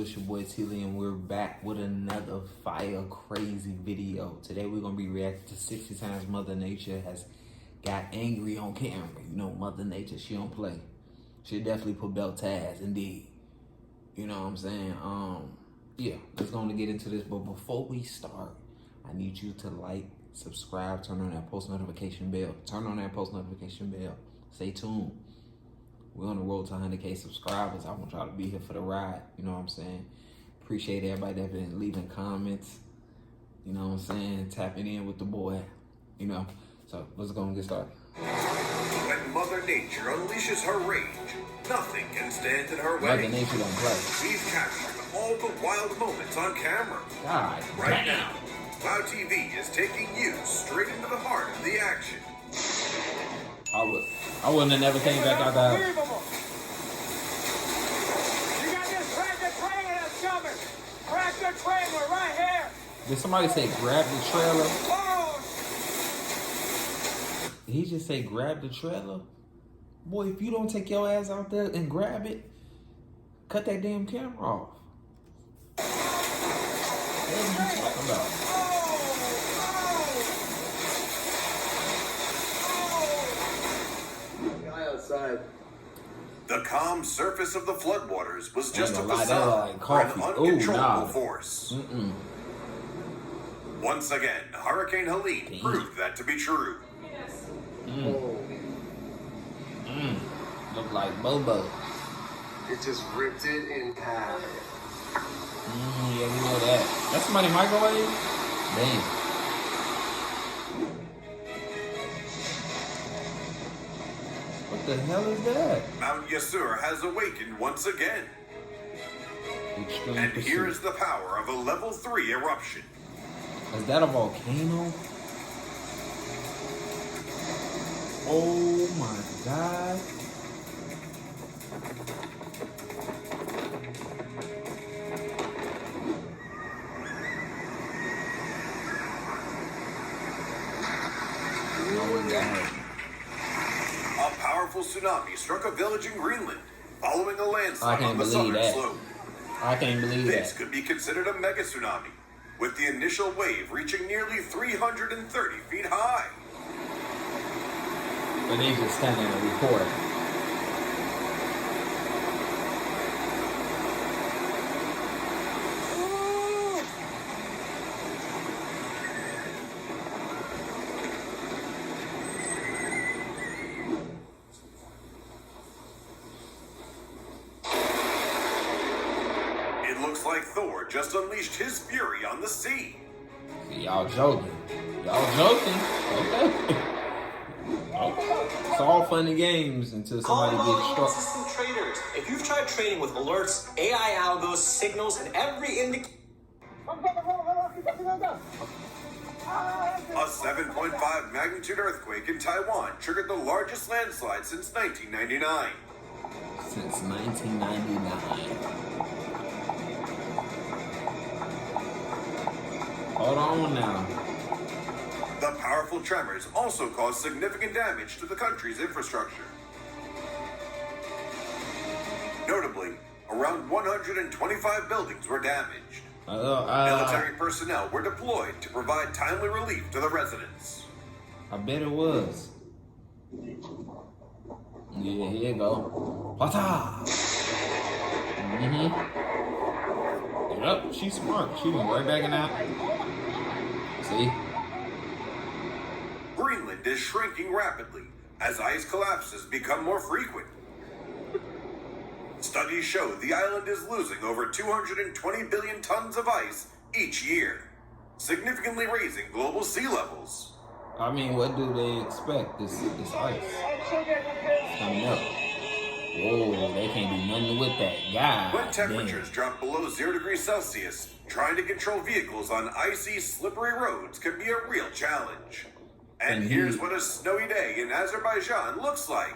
It's your boy T-Lee, and we're back with another fire crazy video. Today we're gonna be reacting to 60 times Mother Nature has got angry on camera. You know, Mother Nature, she don't play. She definitely put belt ties, indeed. You know what I'm saying? Yeah, let's go on to get into this. But before we start, I need you to like, subscribe, turn on that post notification bell. Turn on that post notification bell. Stay tuned. We're on the road to 100K subscribers. I want y'all to be here for the ride. You know what I'm saying? Appreciate everybody that been leaving comments. You know what I'm saying? Tapping in with the boy. You know? So let's go and get started. When Mother Nature unleashes her rage, nothing can stand in her way. Mother Nature don't play. We've captured all the wild moments on camera. God, right now, Wow TV is taking you straight into the heart of the action. I wouldn't have never came back out the house. You got this tractor trailer that's coming. Tractor trailer right here. Did somebody say grab the trailer? Oh. Did he just say grab the trailer? Boy, if you don't take your ass out there and grab it, cut that damn camera off. What are you talking about? Outside. The calm surface of the floodwaters was just a facade for an uncontrollable force. Once again, Hurricane Helene proved that to be true. Look like Bobo. It just ripped it in half. Yeah, we know that. That's somebody microwave? Damn. What the hell is that? Mount Yasur has awakened once again. And here is the power of a level 3 eruption. Is that a volcano? Oh my God. No one got hurt. A powerful tsunami struck a village in Greenland, following a landslide on the southern slope. I can't believe that. This could be considered a mega tsunami, with the initial wave reaching nearly 330 feet high. But they just standing and recording. Looks like Thor just unleashed his fury on the sea. Y'all joking. Y'all joking. Okay. It's all fun and games until somebody gets struck. System traders. If you've tried trading with alerts, AI algos, signals, and every indicator. A 7.5 magnitude earthquake in Taiwan triggered the largest landslide since 1999. Since 1999. Hold on now. The powerful tremors also caused significant damage to the country's infrastructure. Notably, around 125 buildings were damaged. Military personnel were deployed to provide timely relief to the residents. I bet it was. Yeah, here you go. Pata! Yep, she's smart. She went right back in that. See? Greenland is shrinking rapidly as ice collapses become more frequent. Studies show the island is losing over 220 billion tons of ice each year, significantly raising global sea levels. I mean, what do they expect? This ice coming up. Whoa, they can't do nothing with that. God when temperatures drop below 0 degrees Celsius, trying to control vehicles on icy, slippery roads can be a real challenge. And here's what a snowy day in Azerbaijan looks like.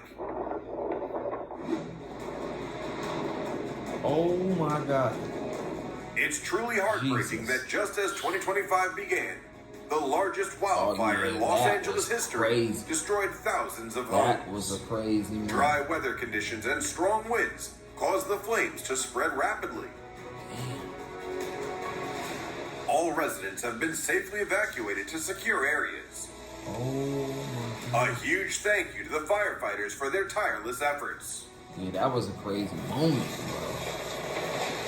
Oh my God. It's truly heartbreaking that just as 2025 began, the largest wildfire in Los Angeles history destroyed thousands of homes. That was a crazy one. Dry weather conditions and strong winds caused the flames to spread rapidly. All residents have been safely evacuated to secure areas. Oh my A God. huge thank you to the firefighters for their tireless efforts. Yeah, that was a crazy moment, bro.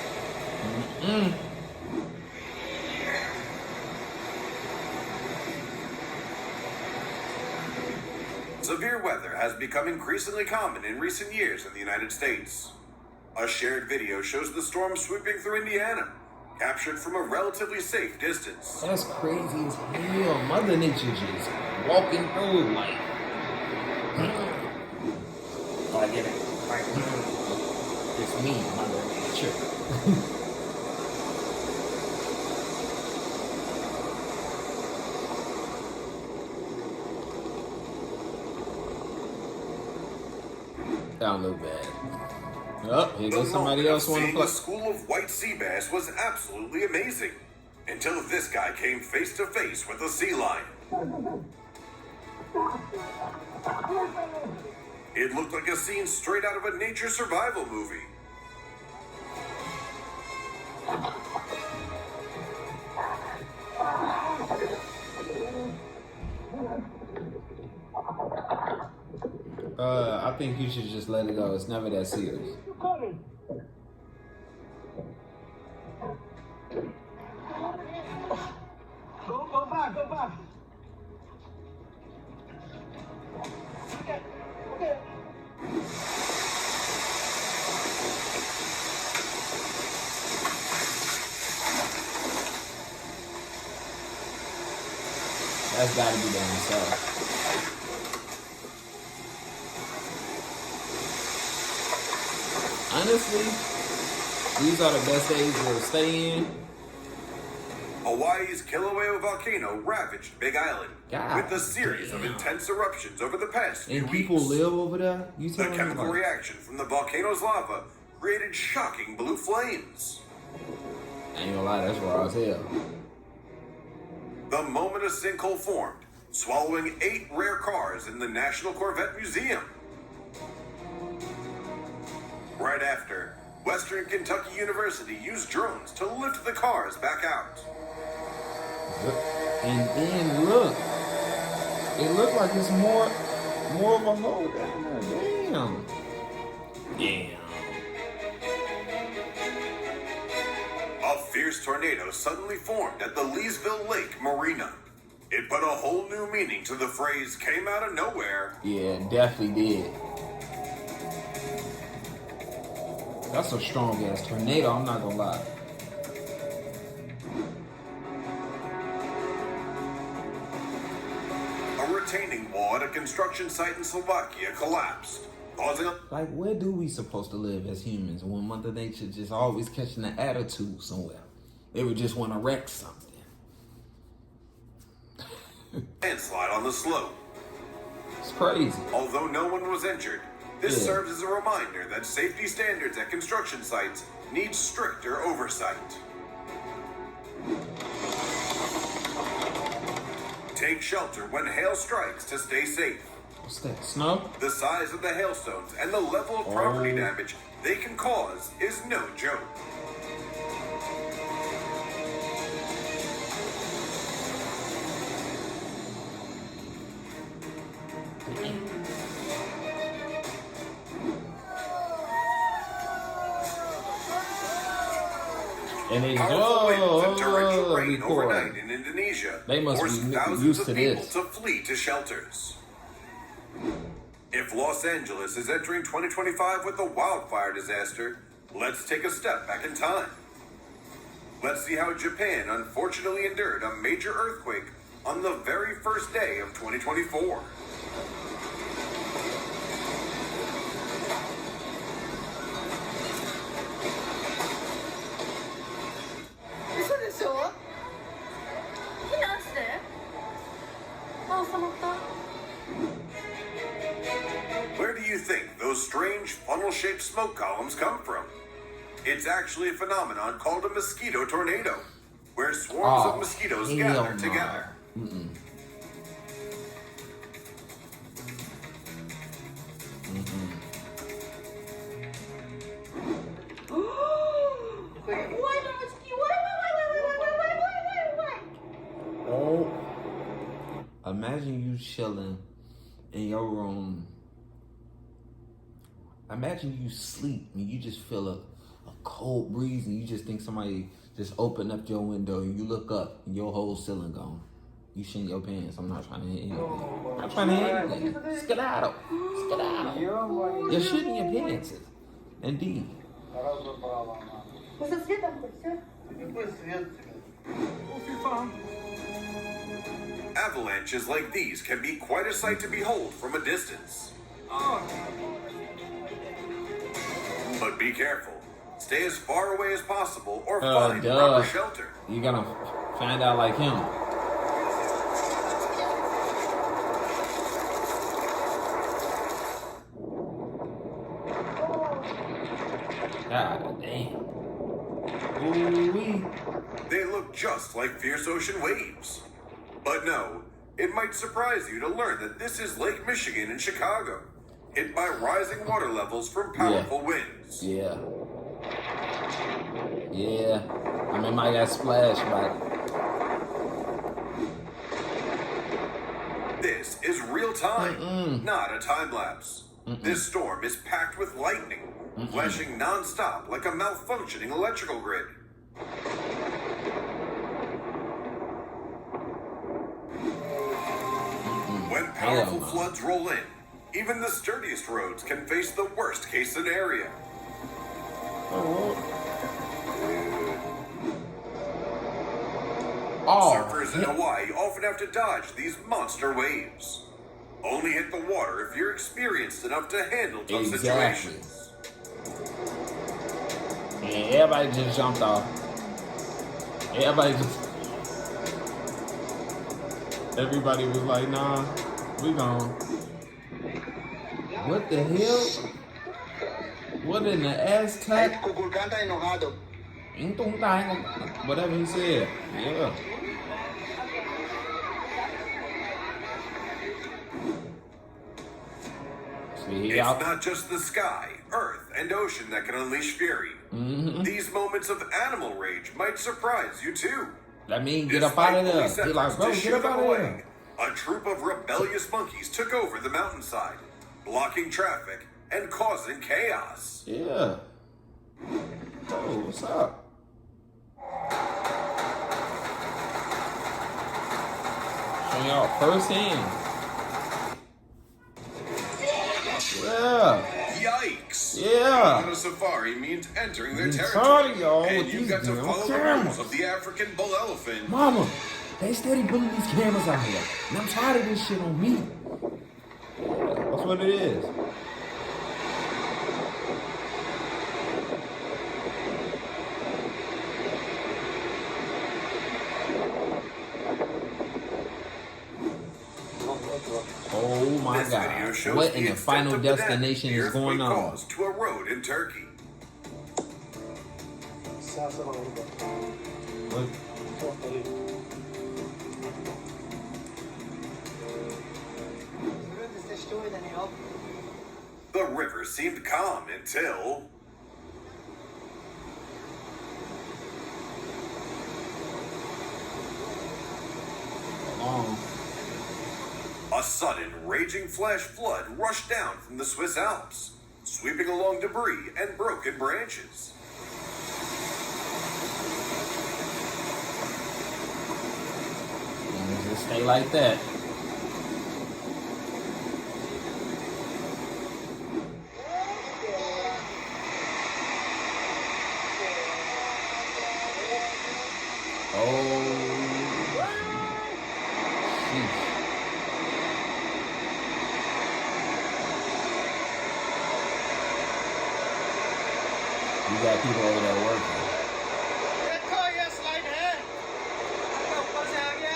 Severe weather has become increasingly common in recent years in the United States. A shared video shows the storm sweeping through Indiana, captured from a relatively safe distance. That's crazy as hell. Mother Nature just walking through like. Oh, I get it. Like, it's me, Mother Nature. That don't look bad. Oh, here goes somebody else want to Seeing play. the school of white sea bass was absolutely amazing, until this guy came face to face with a sea lion. It looked like a scene straight out of a nature survival movie. I think you should just let it go. It's never that serious. Go back, go back. Okay, okay. That's gotta be done himself. Honestly, these are the best days to stay in. Hawaii's Kilauea volcano ravaged Big Island God with a series of damn. intense eruptions over the past few And people weeks. live over there? You The telling me chemical like, reaction from the volcano's lava created shocking blue flames. I ain't gonna lie, that's raw as hell. The moment a sinkhole formed, swallowing 8 rare cars in the National Corvette Museum. Right after, Western Kentucky University used drones to lift the cars back out. And then look, it looked like it's more of a hole down there. Damn. Damn. A fierce tornado suddenly formed at the Leesville Lake Marina. It put a whole new meaning to the phrase "came out of nowhere." Yeah, it definitely did. That's a strong ass tornado, I'm not gonna lie. A retaining wall at a construction site in Slovakia collapsed, causing a Like, where do we supposed to live as humans when Mother Nature just always catching an attitude somewhere? They would just want to wreck something. landslide on the slope. It's crazy. Although no one was injured, this Yeah. serves as a reminder that safety standards at construction sites need stricter oversight. Take shelter when hail strikes to stay safe. What's that? Snow? The size of the hailstones and the level of property Oh. damage they can cause is no joke. And they Powerful winds and torrential rain record. overnight in Indonesia They must forced be thousands used of to people this. to flee to shelters. If Los Angeles is entering 2025 with a wildfire disaster, let's take a step back in time. Let's see how Japan unfortunately endured a major earthquake on the very first day of 2024. Where do you think those strange funnel-shaped smoke columns come from? It's actually a phenomenon called a mosquito tornado, where swarms of mosquitoes hell gather no. together. imagine you chilling in your room. Imagine you sleep and you just feel a cold breeze and you just think somebody just opened up your window and you look up and your whole ceiling gone. You shit your pants. I'm not trying to hit anything. I'm not trying to hit anything. Skedaddle. Skedaddle. You're shitting your pants. Indeed. Avalanches like these can be quite a sight to behold from a distance. But be careful. Stay as far away as possible or find proper shelter. You gotta find out like him. God damn. Ooh-wee. They look just like fierce ocean waves. But no, it might surprise you to learn that this is Lake Michigan in Chicago, hit by rising water levels from powerful winds. Yeah. Yeah. I mean, I got splashed by This is real time, not a time lapse. This storm is packed with lightning, flashing non-stop like a malfunctioning electrical grid. When powerful floods roll in, even the sturdiest roads can face the worst case scenario. Surfers in Hawaii often have to dodge these monster waves. Only hit the water if you're experienced enough to handle tough situations. Yeah, everybody just jumped off. Everybody was like, nah, we gone. What the hell? What in the Aztec? Whatever he said. Yeah. See, it's not just the sky, earth, and ocean that can unleash fury. These moments of animal rage might surprise you too. That means get up out of there. Be like, bro, get up out of there. A troop of rebellious monkeys took over the mountainside, blocking traffic and causing chaos. Yeah. Oh, what's up? Showing y'all firsthand. Yeah. Yikes. Yeah. On a safari means entering their territory. And you've got to follow the rules of the African bull elephant. Mama, they steady putting these cameras out here. And I'm tired of this shit on me. That's what it is. Oh my God. What in the Final Destination is going on? To a road in Turkey. What? The river seemed calm until... A sudden, raging flash flood rushed down from the Swiss Alps, sweeping along debris and broken branches. Just stay like that. You got people over there working.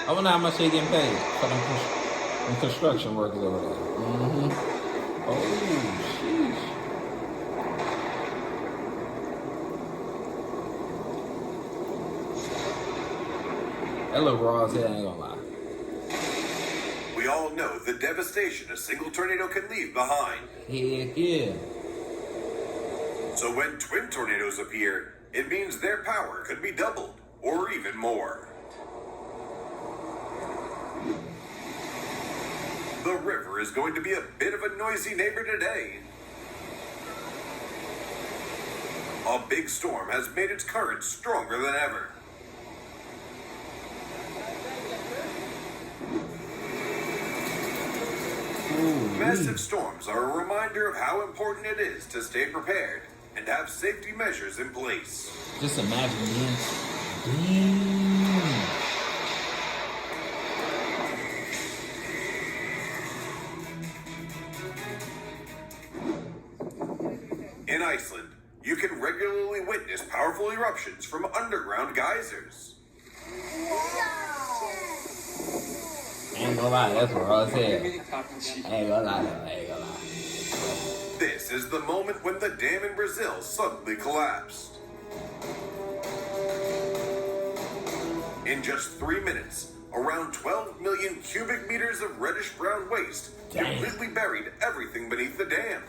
I wonder how much they getting paid for them construction workers over there. Oh, sheesh. That look raw as hell, I ain't gonna lie. We all know the devastation a single tornado can leave behind. Heck yeah. So when twin tornadoes appear, it means their power could be doubled, or even more. going to be a bit of a noisy neighbor today. A big storm has made its currents stronger than ever. Massive storms are a reminder of how important it is to stay prepared and have safety measures in place. Just imagine being. In Iceland, you can regularly witness powerful eruptions from underground geysers. Ain't gonna lie, that's raw as hell. Ain't gonna lie though, ain't gonna lie. This is the moment when the dam in Brazil suddenly collapsed. In just 3 minutes, around 12 million cubic meters of reddish-brown waste completely buried everything beneath the dam.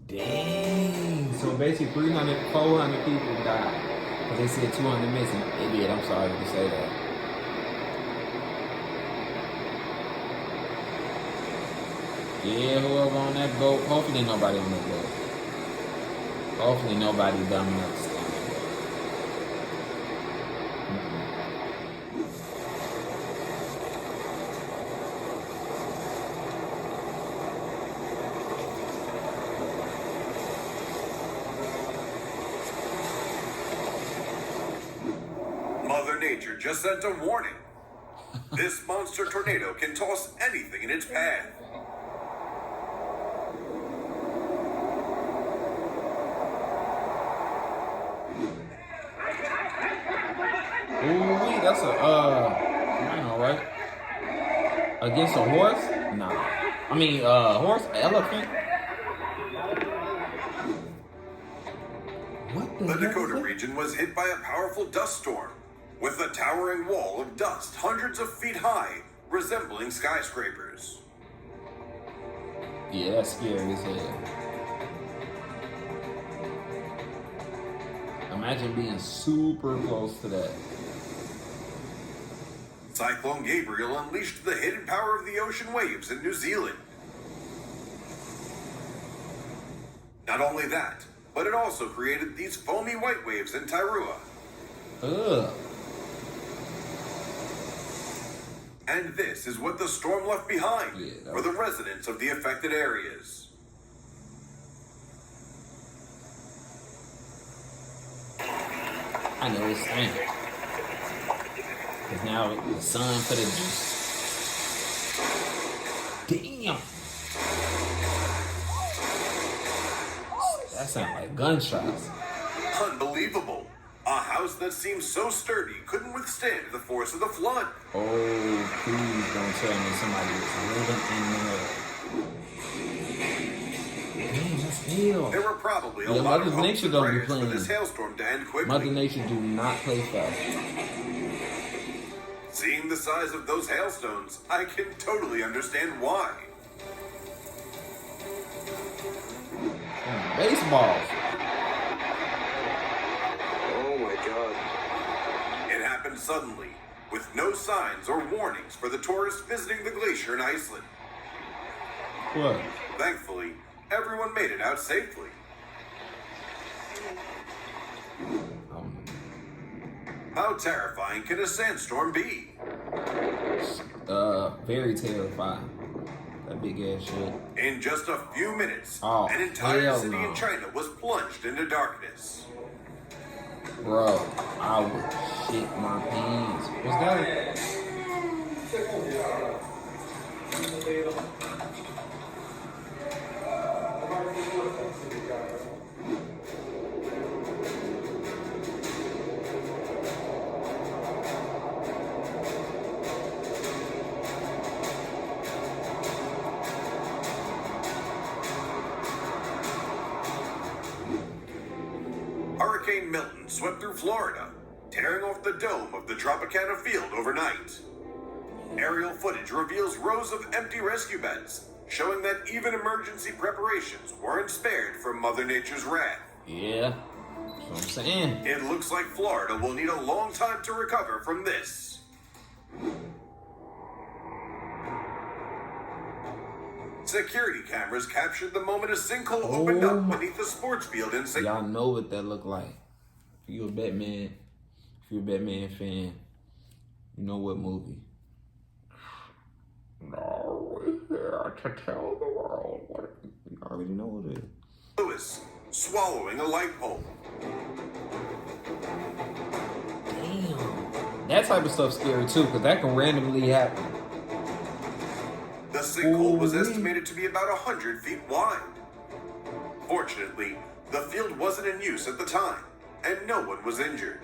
Dang. So basically 300, 400 people died. Because they said 200 missing. They did, I'm sorry to say that. Yeah, whoever on that boat, hopefully nobody on that boat. Hopefully nobody dumb enough to stay on that boat. Mother Nature just sent a warning. This monster tornado can toss anything in its path. Ooh, that's I know, right? Against a horse? Nah. I mean, horse, elephant. What the The heck Dakota is that? region was hit by a powerful dust storm, with a towering wall of dust hundreds of feet high, resembling skyscrapers. Yeah, that's scary as hell. Imagine being super close to that. Cyclone Gabriel unleashed the hidden power of the ocean waves in New Zealand. Not only that, but it also created these foamy white waves in Tairua. Ugh. And this is what the storm left behind Yeah, for the residents of the affected areas. I know it's strange. Because now the sun for the juice. Damn. That sounds like gunshots. Unbelievable. A house that seemed so sturdy couldn't withstand the force of the flood. Oh, please don't tell me somebody was living in there. Damn, that's hell. There were probably a Yeah, lot of Mother hopes Nature and don't be prayers for playing. this hailstorm to end quickly. Mother Nature do not play fast. Seeing the size of those hailstones, I can totally understand why. Baseballs. Oh my god. It happened suddenly, with no signs or warnings for the tourists visiting the glacier in Iceland. What? Thankfully, everyone made it out safely. How terrifying can a sandstorm be? Very terrifying. That big ass shit. In just a few minutes, Oh, an entire hell city no. in China was plunged into darkness. Bro, I would shit my pants. What's that? Hurricane Milton swept through Florida, tearing off the dome of the Tropicana field overnight. Aerial footage reveals rows of empty rescue beds showing that even emergency preparations weren't spared from Mother Nature's wrath. Yeah, that's what I'm saying. It looks like Florida will need a long time to recover from this. Security cameras captured the moment a sinkhole opened up beneath the sports field in St. Y'all know what that looked like. If you're a Batman fan, you know what movie. No, we're here to tell the world what you already know what it is. Lewis swallowing a light pole. Damn. That type of stuff's scary too, because that can randomly happen. The sinkhole was estimated to be about 100 feet wide. Fortunately, the field wasn't in use at the time, and no one was injured.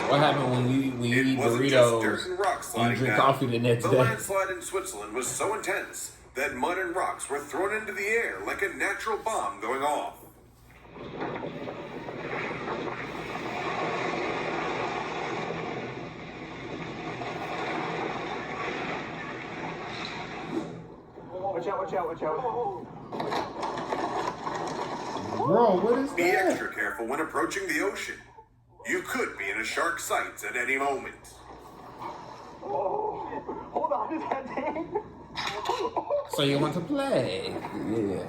What happened when you eat burritos and you drink coffee the next day? day? The landslide in Switzerland was so intense that mud and rocks were thrown into the air like a natural bomb going off. Watch out, watch out, watch out. Bro, what is that? Be extra careful when approaching the ocean. You could be in a shark's sights at any moment. Hold on, is that thing? So you want to play? Yeah.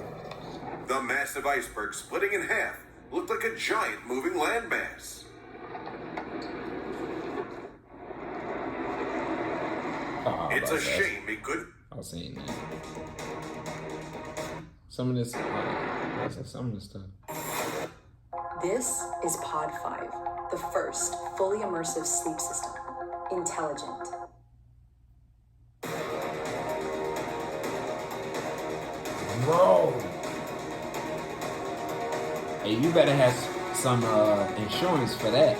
The massive iceberg splitting in half looked like a giant moving landmass. It's a shame it couldn't. I've seen that. Some of this stuff. This is Pod 5, the first fully immersive sleep system. Intelligent. Bro. Hey, you better have some insurance for that.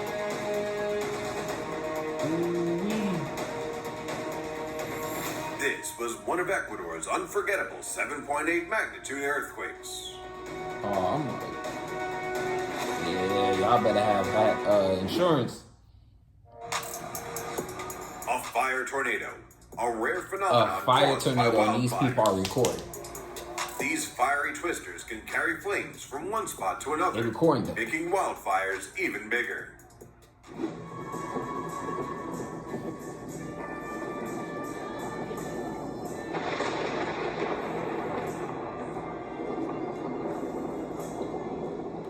This was one of Ecuador's unforgettable 7.8 magnitude earthquakes. Oh, I'm like, yeah, y'all better have that insurance. A fire tornado, a rare phenomenon. A fire caused by tornado, and these people are wildfires. recording. These fiery twisters can carry flames from one spot to another, They're recording them. making wildfires even bigger.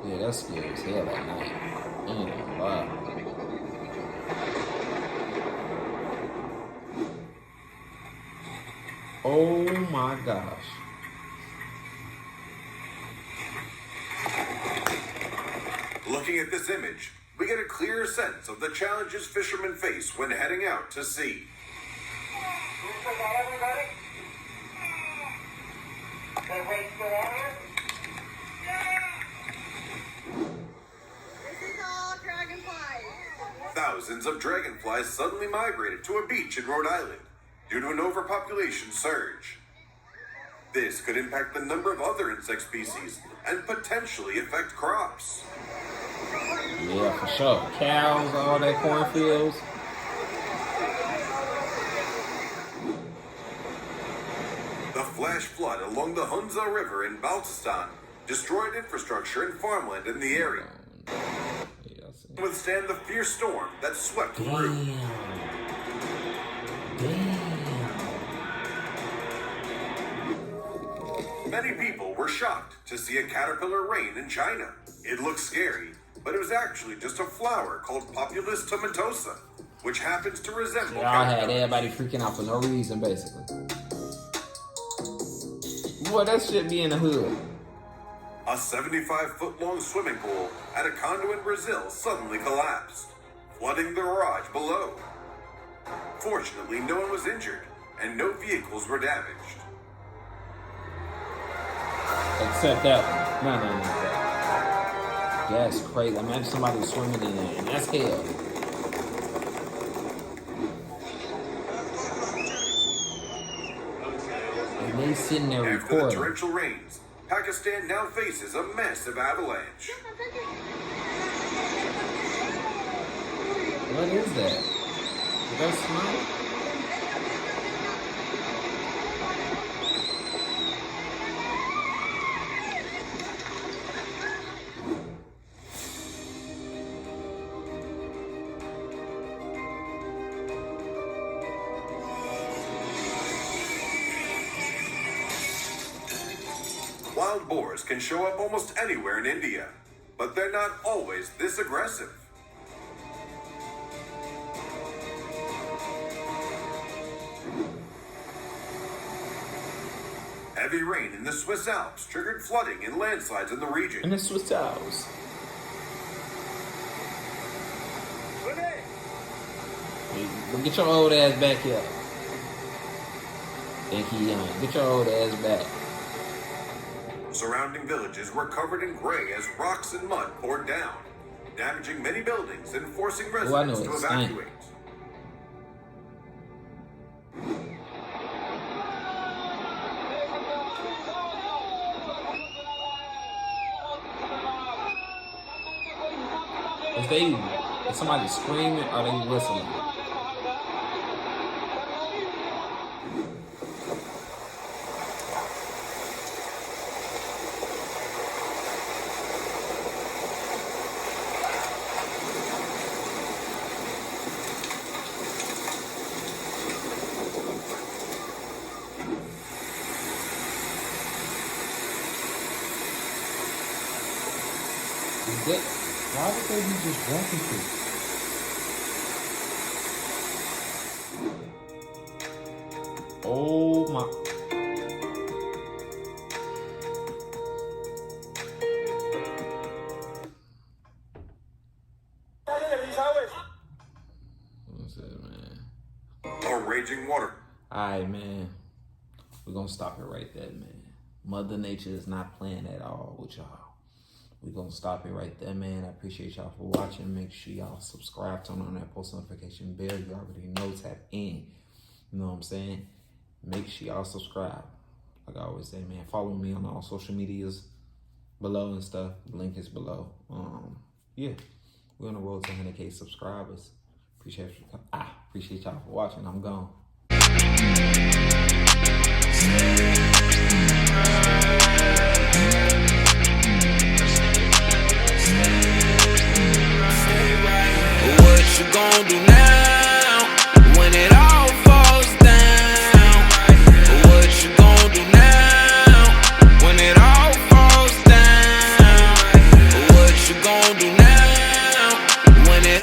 Yeah, that's scary as hell at night. Wow. Oh my gosh. Looking at this image, we get a clear sense of the challenges fishermen face when heading out to sea. Everybody? They wait for that. This is all dragonflies. Thousands of dragonflies suddenly migrated to a beach in Rhode Island due to an overpopulation surge. This could impact the number of other insect species and potentially affect crops. Yeah, for sure. Cows, all that cornfields. The flash flood along the Hunza River in Baltistan destroyed infrastructure and farmland in the area. Yeah, I see. Withstand the fierce storm that swept through. Many people were shocked to see a caterpillar rain in China. It looked scary, but it was actually just a flower called Populus tomentosa, which happens to resemble Y'all had caterpillars. everybody freaking out for no reason, basically. Boy, that shit be in the hood. A 75-foot-long swimming pool at a condo in Brazil suddenly collapsed, flooding the garage below. Fortunately, no one was injured, and no vehicles were damaged. Except that one. No. That's crazy. Imagine somebody swimming in there, and that's hell. And they sitting there After the recording. torrential rains, Pakistan now faces a massive avalanche. What is that? Is that smoke? Wild boars can show up almost anywhere in India, but they're not always this aggressive. Heavy rain in the Swiss Alps triggered flooding and landslides in the region. In the Swiss Alps. Well, get your old ass back here. Think he young. Get your old ass back. Surrounding villages were covered in gray as rocks and mud poured down, damaging many buildings and forcing residents to evacuate. If somebody screaming, are they whistling? Why would they be just walking through? Oh my. What's that, man? A raging water. Alright, man. We're gonna stop it right there, man. Mother Nature is not playing at all with y'all. We're going to stop it right there, man. I appreciate y'all for watching. Make sure y'all subscribe, turn on that post notification bell. You already know, tap in. You know what I'm saying? Make sure y'all subscribe. Like I always say, man, follow me on all social medias below and stuff. The link is below. Yeah, we're on the road to 100K subscribers. Appreciate y'all for watching. I'm gone.